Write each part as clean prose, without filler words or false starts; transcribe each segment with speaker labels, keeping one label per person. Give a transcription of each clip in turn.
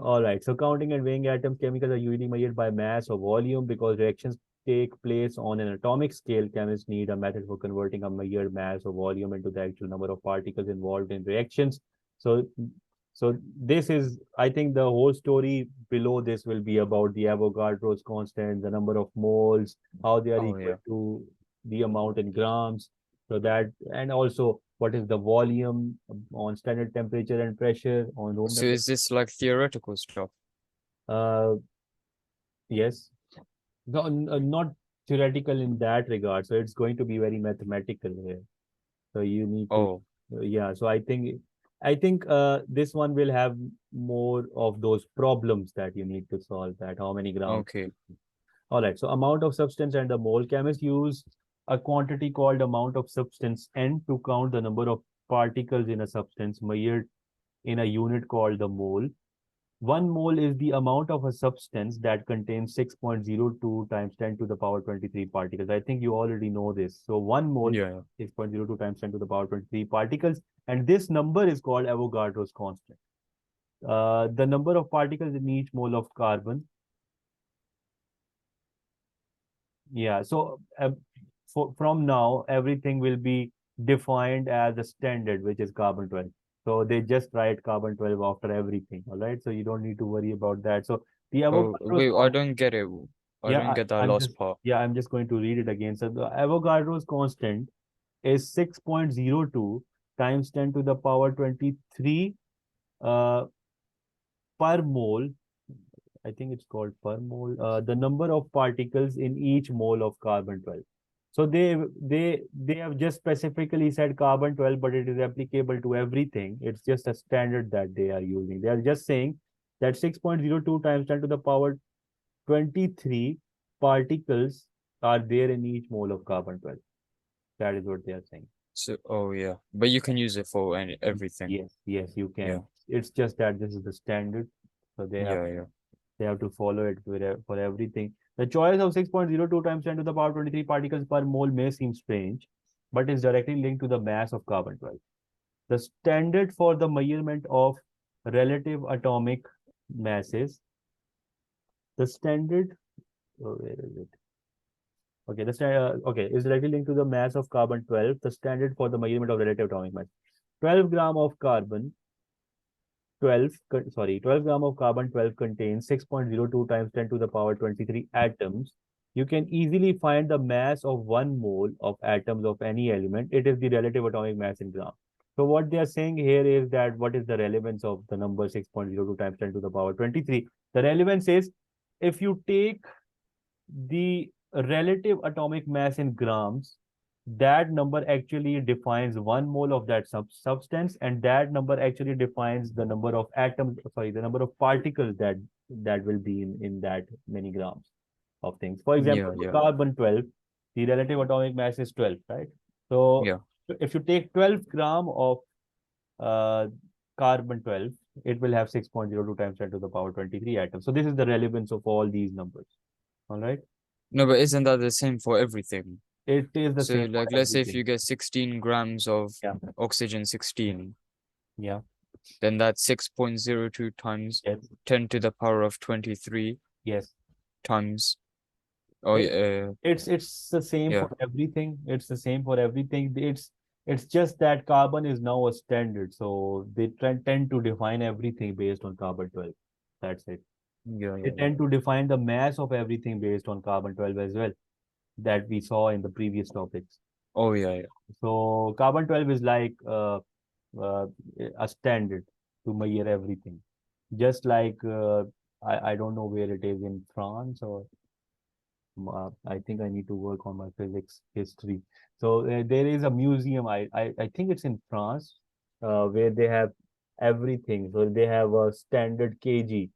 Speaker 1: All right. So counting and weighing atoms, chemicals are usually measured by mass or volume because reactions take place on an atomic scale. Chemists need a method for converting a measured mass or volume into the actual number of particles involved in reactions. So, so this is, I think, the whole story below this will be about the Avogadro's constant, the number of moles, how they are
Speaker 2: Oh
Speaker 1: equal
Speaker 2: yeah.
Speaker 1: to the amount in grams. So that, and also what is the volume on standard temperature and pressure on room
Speaker 2: So
Speaker 1: temperature.
Speaker 2: is this like theoretical stuff?
Speaker 1: Uh, yes. No, not theoretical in that regard. So it's going to be very mathematical here. So you need to,
Speaker 2: Oh,
Speaker 1: yeah. So I think this one will have more of those problems that you need to solve. That how many grams.
Speaker 2: okay.
Speaker 1: All right. So amount of substance and the mole. Chemists use a quantity called amount of substance N to count the number of particles in a substance measured in a unit called the mole. 1 mole is the amount of a substance that contains 6.02 times 10 to the power 23 particles. I think you already know this. So 1 mole,
Speaker 2: Yeah.
Speaker 1: 6.02 times 10 to the power 23 particles. And this number is called Avogadro's constant. The number of particles in each mole of carbon. Yeah. So from now, everything will be defined as a standard, which is carbon 12. So they just write carbon 12 after everything. All right. So you don't need to worry about that. So the
Speaker 2: Oh
Speaker 1: Avogadro's
Speaker 2: wait, I
Speaker 1: constant.
Speaker 2: don't get it. I
Speaker 1: Yeah,
Speaker 2: don't get that
Speaker 1: I'm
Speaker 2: last
Speaker 1: just
Speaker 2: part.
Speaker 1: I'm just going to read it again. So the Avogadro's constant is 6.02 times 10 to the power 23 uh, per mole. I think it's called per mole. The number of particles in each mole of carbon 12. So they have just specifically said carbon 12, but it is applicable to everything. It's just a standard that they are using. They are just saying that 6.02 times 10 to the power 23 particles are there in each mole of carbon 12. That is what they are saying.
Speaker 2: So oh yeah, but you can use it for everything.
Speaker 1: Yes, yes, you
Speaker 2: Yeah.
Speaker 1: can. It's just that this is the standard, so
Speaker 2: Yeah, yeah.
Speaker 1: they have to follow it for everything. The choice of 6.02 times 10 to the power 23 particles per mole may seem strange, but is directly linked to the mass of carbon 12. The standard for the measurement of relative atomic masses, the standard, oh, where is it? Okay, okay, is directly linked to the mass of carbon 12, the standard for the measurement of relative atomic mass. 12 gram of carbon 12 gram of carbon 12 contains 6.02 times 10 to the power 23 atoms. You can easily find the mass of 1 mole of atoms of any element. It is the relative atomic mass in gram. So what they are saying here is that what is the relevance of the number 6.02 times 10 to the power 23? The relevance is if you take the relative atomic mass in grams, that number actually defines 1 mole of that substance, and that number actually defines the number of atoms, sorry, the number of particles that will be in that many grams of things. For example,
Speaker 2: Yeah,
Speaker 1: for
Speaker 2: yeah.
Speaker 1: carbon 12, the relative atomic mass is 12, right? So
Speaker 2: Yeah.
Speaker 1: if you take 12 gram of uh, carbon 12, it will have 6.02 times 10 to the power 23 atoms. So this is the relevance of all these numbers. All right.
Speaker 2: No, but isn't that the same for everything?
Speaker 1: It is the
Speaker 2: So
Speaker 1: same for
Speaker 2: like let's say if
Speaker 1: everything.
Speaker 2: you get 16 grams of
Speaker 1: Yeah.
Speaker 2: oxygen 16,
Speaker 1: Yeah.
Speaker 2: then that's 6.02 times
Speaker 1: Yes.
Speaker 2: 10 to the power of 23
Speaker 1: Yes.
Speaker 2: times. Oh
Speaker 1: It,
Speaker 2: yeah,
Speaker 1: it's the same
Speaker 2: yeah.
Speaker 1: for everything. It's the same for everything. It's just that carbon is now a standard. So they tend to define everything based on carbon 12. That's it.
Speaker 2: Yeah,
Speaker 1: They
Speaker 2: yeah, yeah.
Speaker 1: tend to define the mass of everything based on carbon 12 as well, that we saw in the previous topics.
Speaker 2: Oh yeah, yeah.
Speaker 1: So carbon 12 is like uh, a standard to measure everything. Just like I don't know where it is in France or I think I need to work on my physics history. So there is a museum. I think it's in France, where they have everything. So they have a standard kg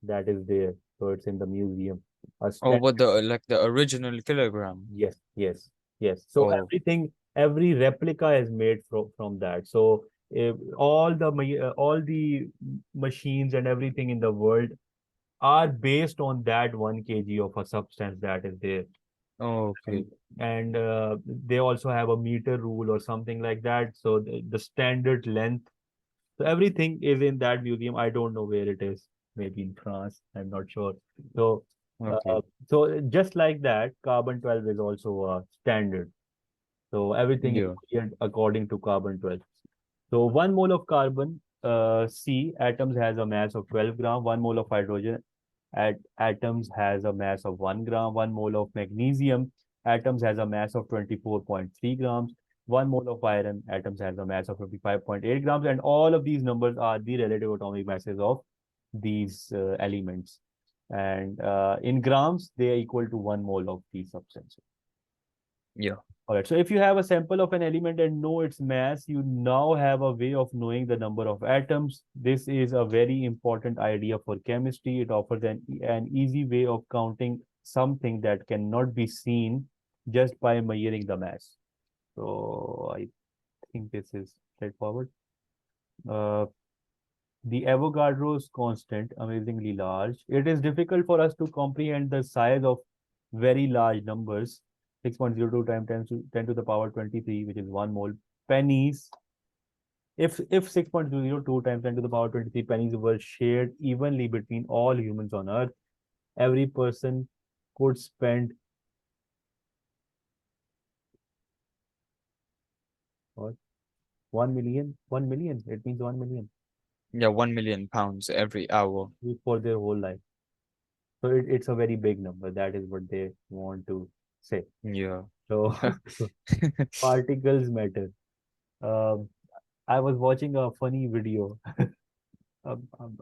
Speaker 1: that is there. So it's in the museum. A
Speaker 2: Oh,
Speaker 1: standard.
Speaker 2: what the like the original kilogram?
Speaker 1: Yes, yes, yes. So
Speaker 2: Oh,
Speaker 1: every replica is made from that. So all the machines and everything in the world are based on that 1 kg of a substance that is there.
Speaker 2: oh,
Speaker 1: And
Speaker 2: okay.
Speaker 1: they also have a meter rule or something like that. So the standard length. So everything is in that museum. I don't know where it is. maybe in France. I'm not sure. So,
Speaker 2: Okay.
Speaker 1: so just like that, carbon-12 is also a standard. So everything is
Speaker 2: Yeah.
Speaker 1: measured according to carbon-12. So 1 mole of carbon, C atoms has a mass of 12 gram. 1 mole of hydrogen at atoms has a mass of 1 gram. 1 mole of magnesium atoms has a mass of 24.3 grams. 1 mole of iron atoms has a mass of 55.8 grams. And all of these numbers are the relative atomic masses of these elements. And in grams, they are equal to 1 mole of these substances.
Speaker 2: Yeah.
Speaker 1: All right. So if you have a sample of an element and know its mass, you now have a way of knowing the number of atoms. This is a very important idea for chemistry. It offers an easy way of counting something that cannot be seen just by measuring the mass. So I think this is straightforward. Uh, the Avogadro's constant, amazingly large. It is difficult for us to comprehend the size of very large numbers. 6.02 times 10 to the power 23, which is 1 mole. Pennies. If 6.002 times 10 to the power 23 pennies were shared evenly between all humans on Earth, every person could spend what, 1 million? 1 million. It means 1 million
Speaker 2: Yeah, 1 million pounds every hour.
Speaker 1: for their whole life. So it's a very big number. That is what they want to say.
Speaker 2: Yeah.
Speaker 1: So particles matter. Um, I was watching a funny video.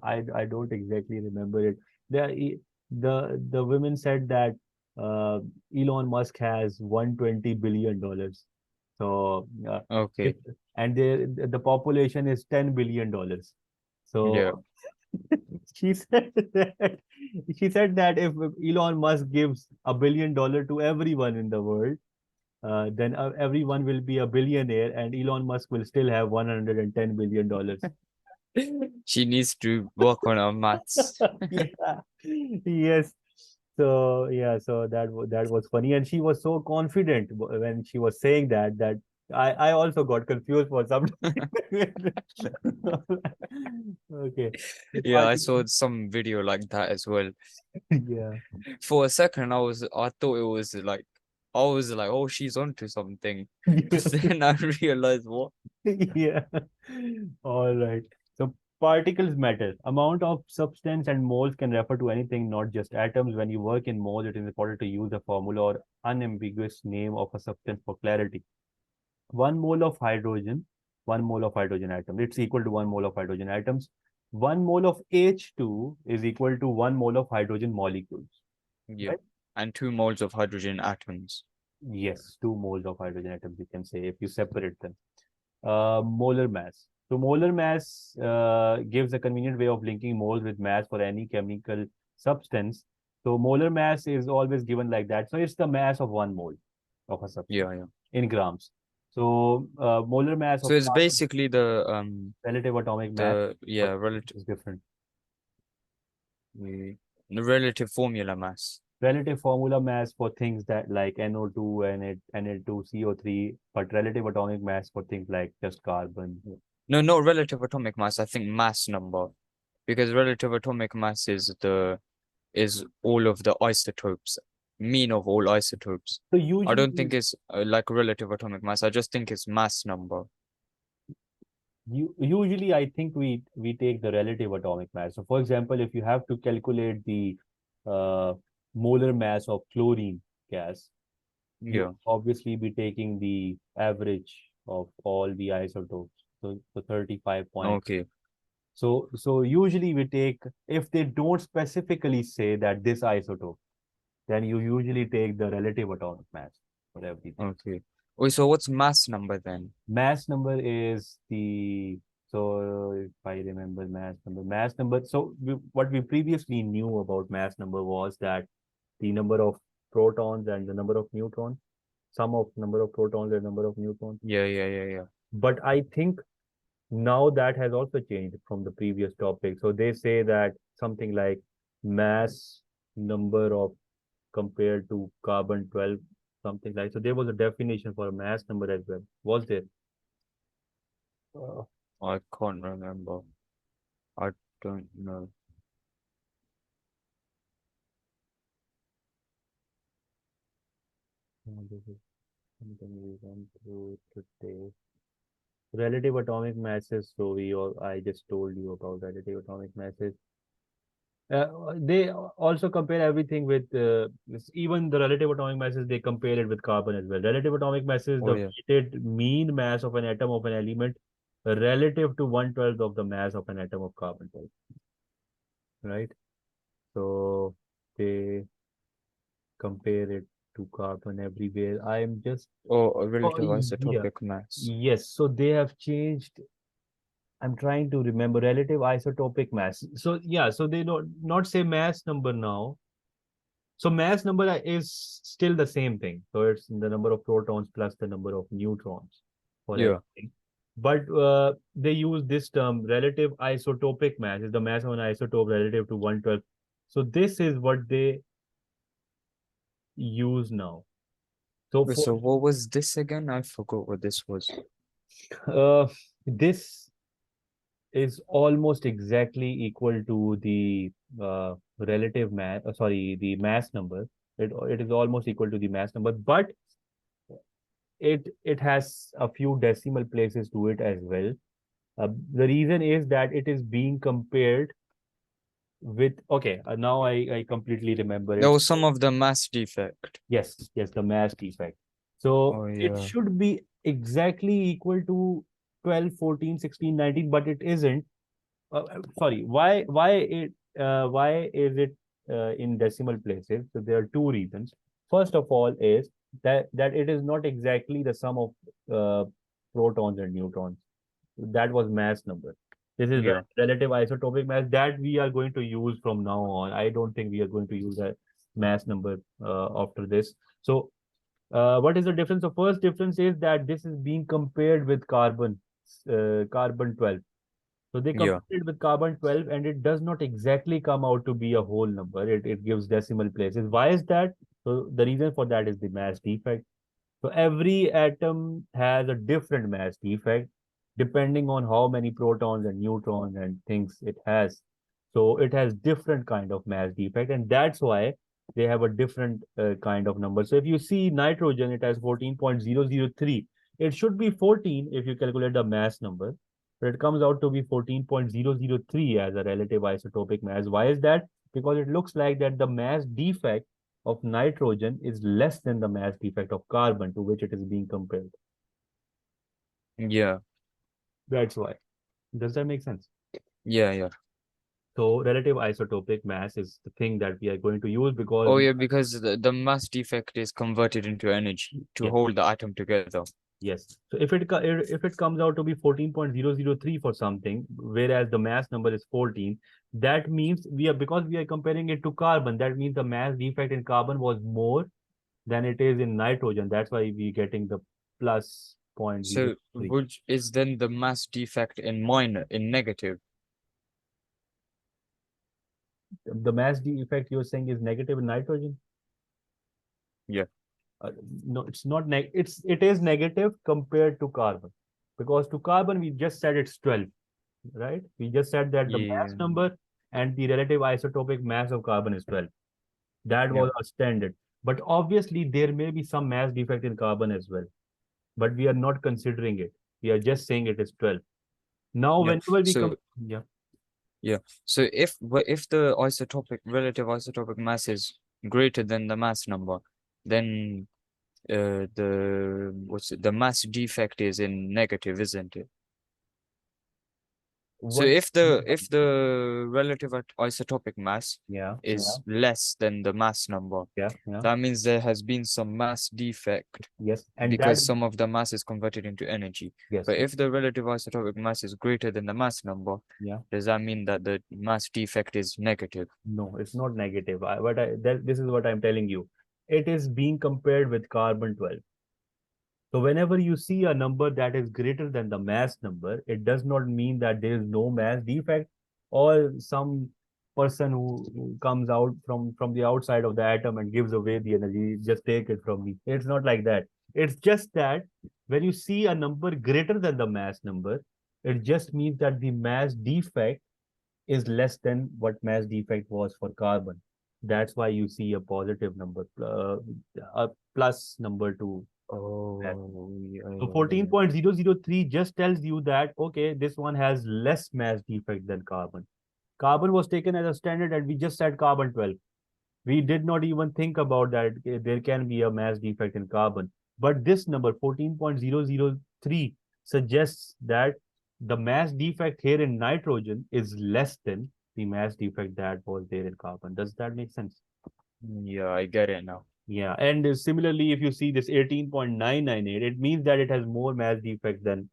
Speaker 1: I don't exactly remember it. The women said that Elon Musk has $120 billion. So if
Speaker 2: Okay.
Speaker 1: and the population is $10 billion.
Speaker 2: Yeah.
Speaker 1: So she said that if Elon Musk gives $1 billion to everyone in the world, then everyone will be a billionaire and Elon Musk will still have $110 billion.
Speaker 2: She needs to work on her maths.
Speaker 1: Yeah. Yes. So yeah, so that was funny, and she was so confident when she was saying that I also got confused for some time. Okay. The
Speaker 2: Yeah, I
Speaker 1: party.
Speaker 2: saw some video like that as well.
Speaker 1: Yeah.
Speaker 2: For a second, I thought it was like, I was like, oh, she's onto something. But then I realized what?
Speaker 1: Yeah. All right. So particles matter. Amount of substance and moles can refer to anything, not just atoms. When you work in moles, it is important to use the formula or unambiguous name of a substance for clarity. 1 mole of hydrogen, 1 mole of hydrogen atom. It's equal to 1 mole of hydrogen atoms. 1 mole of H2 is equal to 1 mole of hydrogen molecules.
Speaker 2: Yeah.
Speaker 1: Right?
Speaker 2: And 2 moles of hydrogen atoms.
Speaker 1: Yes, 2 moles of hydrogen atoms, you can say, if you separate them. Molar mass. So molar mass gives a convenient way of linking moles with mass for any chemical substance. So molar mass is always given like that. So it's the mass of 1 mole of a substance
Speaker 2: Yeah, yeah.
Speaker 1: in grams. So molar mass
Speaker 2: So
Speaker 1: of
Speaker 2: it's
Speaker 1: carbon,
Speaker 2: basically
Speaker 1: relative atomic mass,
Speaker 2: the
Speaker 1: but
Speaker 2: yeah, relative
Speaker 1: is different.
Speaker 2: the relative formula mass.
Speaker 1: Relative formula mass for things that like NO2 and Na2 CO3, but relative atomic mass for things like just carbon.
Speaker 2: No, not relative atomic mass, I think mass number. Because relative atomic mass is all of the isotopes, mean of all isotopes.
Speaker 1: So
Speaker 2: I don't think
Speaker 1: usually
Speaker 2: it's like relative atomic mass. I just think it's mass number.
Speaker 1: usually I think we take the relative atomic mass. So for example, if you have to calculate the uh, molar mass of chlorine gas, you
Speaker 2: Yeah.
Speaker 1: obviously be taking the average of all the isotopes. So 35 point.
Speaker 2: Okay.
Speaker 1: So usually we take, if they don't specifically say that this isotope, then you usually take the relative atomic mass for everything.
Speaker 2: Okay. Wait, so what's mass number then?
Speaker 1: Mass number is so if I remember mass number. So what we previously knew about mass number was that the number of protons and the number of neutrons, sum of number of protons and number of neutrons.
Speaker 2: Yeah, yeah, yeah, yeah.
Speaker 1: But I think now that has also changed from the previous topic. So they say that something like mass number of compared to carbon-12, something like. So there was a definition for a mass number as well. Was there? Uh,
Speaker 2: I can't remember. I don't know.
Speaker 1: This is something we went through today. Relative atomic masses. So I just told you about relative atomic masses. They also compare everything with even the relative atomic masses. They compare it with carbon as well. Relative atomic masses,
Speaker 2: Oh
Speaker 1: the
Speaker 2: yeah.
Speaker 1: weighted mean mass of an atom of an element relative to 1/12 of the mass of an atom of carbon 12, right? So they compare it to carbon everywhere. I'm just
Speaker 2: Or a
Speaker 1: oh
Speaker 2: relative
Speaker 1: yeah,
Speaker 2: isotopic mass.
Speaker 1: yes. So they have changed. I'm trying to remember relative isotopic mass. So yeah, so they don't not say mass number now. So mass number is still the same thing. So it's the number of protons plus the number of neutrons for
Speaker 2: Yeah.
Speaker 1: everything. But they use this term relative isotopic mass is the mass of an isotope relative to 1/12. So this is what they use now. So
Speaker 2: Wait,
Speaker 1: for
Speaker 2: so what was this again? I forgot what this was.
Speaker 1: this is almost exactly equal to the relative mass, sorry, the mass number. It is almost equal to the mass number, but it has a few decimal places to it as well. The reason is that it is being compared with, okay, now I completely remember
Speaker 2: There
Speaker 1: it.
Speaker 2: was some of the mass defect.
Speaker 1: Yes, the mass defect. So
Speaker 2: Oh
Speaker 1: it
Speaker 2: yeah.
Speaker 1: should be exactly equal to 12, 14, 16, 19, but it isn't. Sorry, why is it in decimal places? So there are two reasons. First of all is that it is not exactly the sum of protons and neutrons. That was mass number. This is the
Speaker 2: Yeah.
Speaker 1: relative isotopic mass that we are going to use from now on. I don't think we are going to use a mass number after this. So what is the difference? The first difference is that this is being compared with carbon 12. So they
Speaker 2: Yeah.
Speaker 1: compared it with carbon 12 and it does not exactly come out to be a whole number. It gives decimal places. Why is that? So the reason for that is the mass defect. So every atom has a different mass defect depending on how many protons and neutrons and things it has. So it has different kind of mass defect, and that's why they have a different kind of number. So if you see nitrogen, it has 14.003. It should be 14 if you calculate the mass number, but it comes out to be 14.003 as a relative isotopic mass. Why is that? Because it looks like that the mass defect of nitrogen is less than the mass defect of carbon to which it is being compared.
Speaker 2: Yeah.
Speaker 1: That's why. Does that make sense?
Speaker 2: Yeah. Yeah.
Speaker 1: So relative isotopic mass is the thing that we are going to use because
Speaker 2: Oh yeah, because the mass defect is converted into energy to
Speaker 1: yeah,
Speaker 2: hold the atom together.
Speaker 1: yes. So if it comes out to be 14.003 for something, whereas the mass number is 14, that means because we are comparing it to carbon, that means the mass defect in carbon was more than it is in nitrogen. That's why we getting the plus
Speaker 2: So
Speaker 1: 0.03.
Speaker 2: which is then the mass defect in negative?
Speaker 1: The mass defect you're saying is negative in nitrogen?
Speaker 2: Yeah.
Speaker 1: Uh, no, it's not it is negative compared to carbon, because to carbon we just said it's 12, right? We just said that the mass
Speaker 2: Yeah.
Speaker 1: number and the relative isotopic mass of carbon is 12. That
Speaker 2: Yeah.
Speaker 1: was our standard. But obviously there may be some mass defect in carbon as well, but we are not considering it. We are just saying it is 12. Now
Speaker 2: Yeah.
Speaker 1: whenever we come,
Speaker 2: So
Speaker 1: yeah,
Speaker 2: yeah. So if the relative isotopic mass is greater than the mass number, then the mass defect is in negative, isn't it? So
Speaker 1: what
Speaker 2: if the relative isotopic mass
Speaker 1: yeah,
Speaker 2: is less than the mass number,
Speaker 1: yeah,
Speaker 2: that means there has been some mass defect
Speaker 1: yes, and that
Speaker 2: because some of the mass is converted into energy.
Speaker 1: yes,
Speaker 2: But if the relative isotopic mass is greater than the mass number,
Speaker 1: yeah.
Speaker 2: does that mean that the mass defect is negative?
Speaker 1: No, it's not negative. This is what I'm telling you. It is being compared with carbon 12. So whenever you see a number that is greater than the mass number, it does not mean that there is no mass defect or some person who comes out from the outside of the atom and gives away the energy, just take it from me. It's not like that. It's just that when you see a number greater than the mass number, it just means that the mass defect is less than what mass defect was for carbon. That's why you see a positive number, a plus number to that.
Speaker 2: Oh, yeah,
Speaker 1: So
Speaker 2: yeah, yeah.
Speaker 1: 14.003 just tells you that, okay, this one has less mass defect than carbon. Carbon was taken as a standard and we just said carbon 12. We did not even think about that there can be a mass defect in carbon. But this number 14.003 suggests that the mass defect here in nitrogen is less than the mass defect that was there in carbon. Does that make sense?
Speaker 2: Yeah, I get it now.
Speaker 1: Yeah. And similarly, if you see this 18.998, it means that it has more mass defect than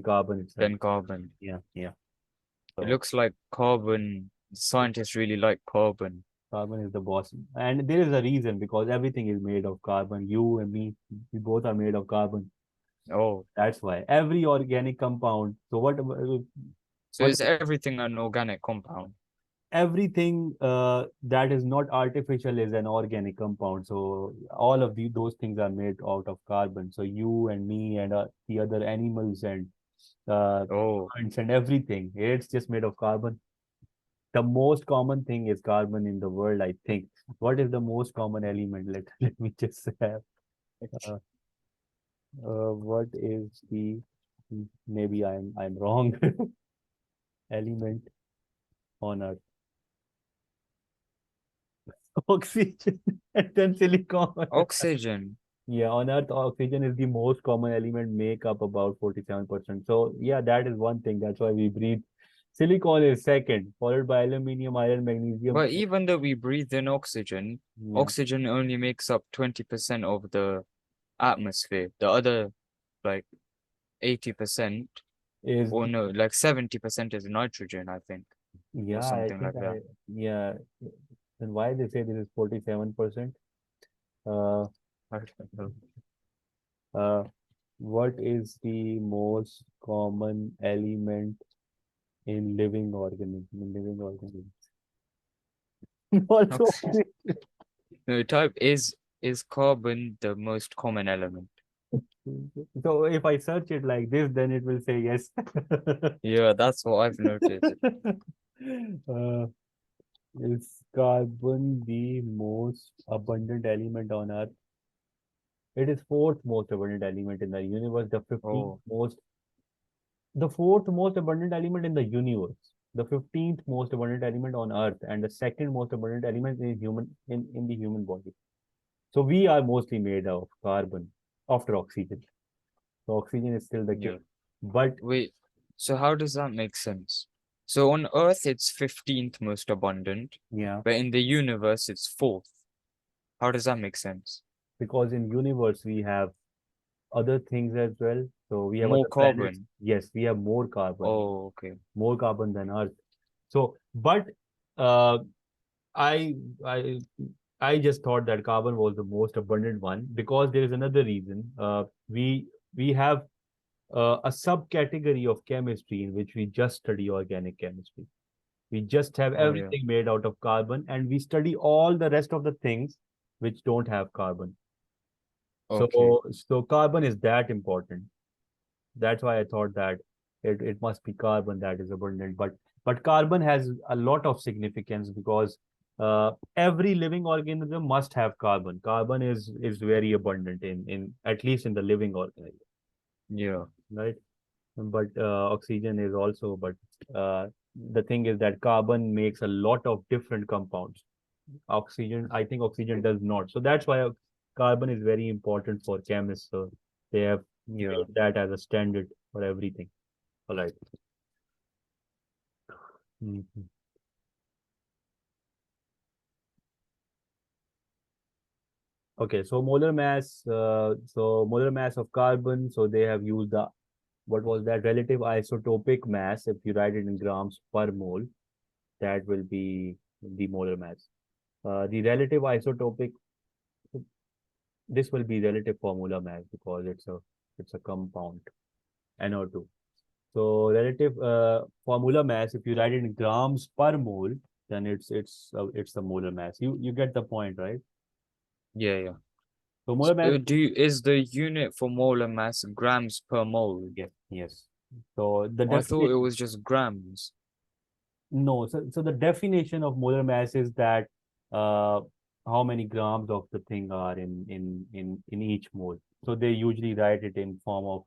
Speaker 1: carbon itself.
Speaker 2: Then carbon.
Speaker 1: Yeah. Yeah.
Speaker 2: It
Speaker 1: So
Speaker 2: looks like carbon. Scientists really like carbon.
Speaker 1: carbon is the boss. And there is a reason because everything is made of carbon. You and me, we both are made of carbon.
Speaker 2: Oh,
Speaker 1: That's why every organic compound. So
Speaker 2: so
Speaker 1: what
Speaker 2: is everything an organic compound?
Speaker 1: everything that is not artificial is an organic compound. So all of those things are made out of carbon. So you and me and the other animals and
Speaker 2: Oh,
Speaker 1: plants and everything, it's just made of carbon. The most common thing is carbon in the world, I think. What is the most common element? Let me just have. Uh, what is the maybe I'm wrong element on Earth? Oxygen and then silicon.
Speaker 2: oxygen.
Speaker 1: Yeah, on Earth, oxygen is the most common element, make up about 47%. So yeah, that is one thing. That's why we breathe. Silicon is second, followed by aluminum, iron, magnesium.
Speaker 2: But even though we breathe in oxygen,
Speaker 1: Yeah,
Speaker 2: oxygen only makes up 20% of the atmosphere. The other, like 80%,
Speaker 1: is
Speaker 2: or no, like 70% is nitrogen, I think, or
Speaker 1: yeah, I
Speaker 2: something
Speaker 1: think
Speaker 2: like that.
Speaker 1: yeah. Then why they say this is 47%? Uh,
Speaker 2: I don't know.
Speaker 1: uh, what is the most common element in living organism? In living organisms. Also,
Speaker 2: Oxygen. No, type is carbon the most common element?
Speaker 1: so if I search it like this, then it will say yes.
Speaker 2: Yeah, that's what I've noticed.
Speaker 1: uh, is carbon the most abundant element on Earth? It is fourth most abundant element in the universe,
Speaker 2: Oh,
Speaker 1: the fourth most abundant element in the universe, the 15th most abundant element on Earth, and the second most abundant element in the human body. So we are mostly made of carbon after oxygen. So oxygen is still the king.
Speaker 2: yeah.
Speaker 1: But
Speaker 2: Wait, so how does that make sense? So on Earth, it's 15th most abundant,
Speaker 1: yeah,
Speaker 2: but in the universe, it's fourth. How does that make sense?
Speaker 1: because in universe we have other things as well. So we have
Speaker 2: More
Speaker 1: other planets.
Speaker 2: carbon.
Speaker 1: Yes, we have
Speaker 2: Oh, okay.
Speaker 1: more carbon than Earth. So, but uh, I I I just thought that carbon was the most abundant one because there is another reason. We have a subcategory of chemistry in which we just study organic chemistry. We just have
Speaker 2: Oh, yeah.
Speaker 1: everything made out of carbon, and we study all the rest of the things which don't have carbon.
Speaker 2: Okay.
Speaker 1: So carbon is that important. That's why I thought that it must be carbon that is abundant. But carbon has a lot of significance because every living organism must have carbon. Carbon is very abundant in at least in the living organism,
Speaker 2: Yeah.
Speaker 1: right? But oxygen is also. But the thing is that carbon makes a lot of different compounds. I think oxygen does not. So that's why carbon is very important for chemists. So they have
Speaker 2: Yeah.
Speaker 1: made that as a standard for everything. All right. Mhm. Okay, so molar mass. So molar mass of carbon. So they have used the what was that relative isotopic mass? If you write it in grams per mole, that will be the molar mass. The relative isotopic. This will be relative formula mass because it's a compound NO2. So relative formula mass. If you write it in grams per mole, then it's the molar mass. You get the point, right?
Speaker 2: Yeah, yeah.
Speaker 1: So molar mass.
Speaker 2: Is the unit for molar mass grams per mole?
Speaker 1: Yes, yes. So the
Speaker 2: I thought it
Speaker 1: definition,
Speaker 2: was just grams.
Speaker 1: no, so the definition of molar mass is that uh, how many grams of the thing are in each mole. So they usually write it in form of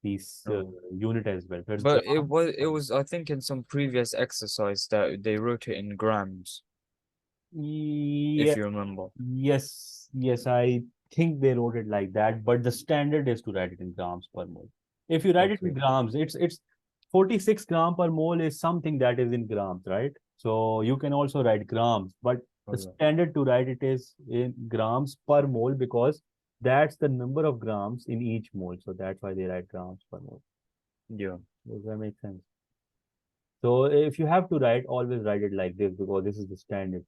Speaker 1: these
Speaker 2: Oh.
Speaker 1: unit as well. So it's
Speaker 2: But
Speaker 1: gram.
Speaker 2: I think in some previous exercise that they wrote it in grams,
Speaker 1: Yeah,
Speaker 2: if you remember.
Speaker 1: yes, I think they wrote it like that, but the standard is to write it in grams per mole. If you write it in
Speaker 2: Okay.
Speaker 1: grams, it's 46 gram per mole is something that is in grams, right? So you can also write grams, but the
Speaker 2: Oh,
Speaker 1: standard to write it is in grams per mole because that's the number of grams in each mole. So that's why they write grams per mole.
Speaker 2: yeah.
Speaker 1: Does that make sense? So if you have to write, always write it like this because this is the standard,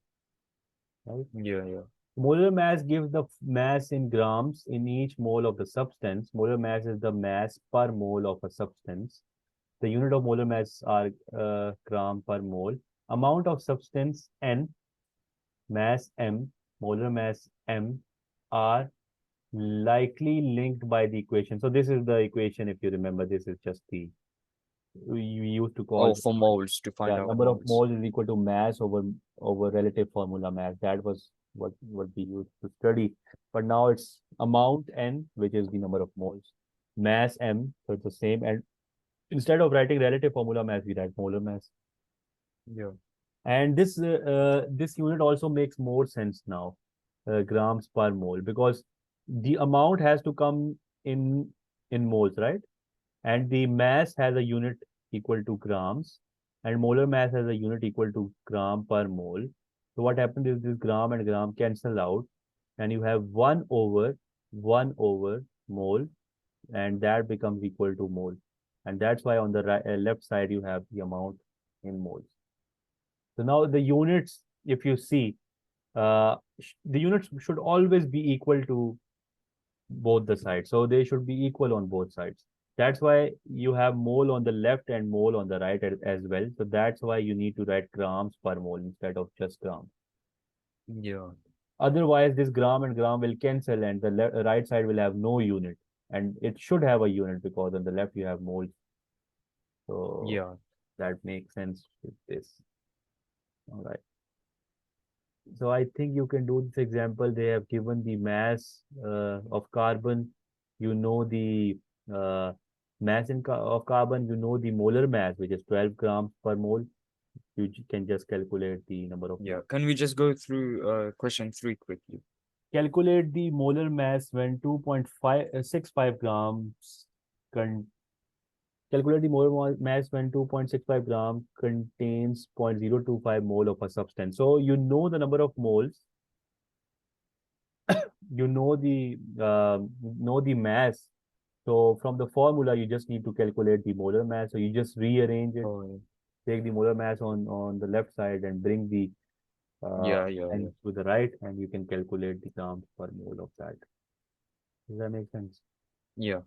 Speaker 1: right?
Speaker 2: Yeah, yeah.
Speaker 1: Molar mass gives the mass in grams in each mole of the substance. Molar mass is the mass per mole of a substance. The unit of molar mass are gram per mole. Amount of substance N, mass M, molar mass M are likely linked by the equation. So this is the equation. If you remember, this is just the we used to call
Speaker 2: Oh, for moles, to find
Speaker 1: yeah,
Speaker 2: out
Speaker 1: number of
Speaker 2: moles.
Speaker 1: moles is equal to mass over relative formula mass. That was what we used to study. But now it's amount N, which is the number of moles, mass M, so it's the same. And instead of writing relative formula mass, we write molar mass.
Speaker 2: Yeah.
Speaker 1: And this unit also makes more sense now, grams per mole, because the amount has to come in in moles, right? And the mass has a unit equal to grams, and molar mass has a unit equal to gram per mole. So what happens is this gram and gram cancel out, and you have 1 over mole, and that becomes equal to mole. And that's why on the left side you have the amount in moles. So now the units, if you see, the units should always be equal to both the sides. So they should be equal on both sides. That's why you have mole on the left and mole on the right as well. So that's why you need to write grams per mole instead of just gram.
Speaker 2: Yeah.
Speaker 1: Otherwise, this gram and gram will cancel and the right side will have no unit. And it should have a unit because on the left you have moles. So
Speaker 2: Yeah.
Speaker 1: that makes sense with this. All right. So I think you can do this example. They have given the mass of carbon. You know the uh, mass of carbon. You know the molar mass, which is 12 grams per mole. You can just calculate the number of
Speaker 2: Yeah.
Speaker 1: moles.
Speaker 2: Can we just go through question 3 quickly?
Speaker 1: Calculate the molar mass when 2.65 grams. Con Calculate the molar mass when 2.65 gram contains 0.025 mole of a substance. So you know the number of moles, you know the mass. So from the formula, you just need to calculate the molar mass. So you just rearrange it,
Speaker 2: Oh,
Speaker 1: take the molar mass on the left side and bring the
Speaker 2: yeah, yeah, yeah.
Speaker 1: and to the right, and you can calculate the grams per mole of that. Does that make sense?
Speaker 2: Yeah.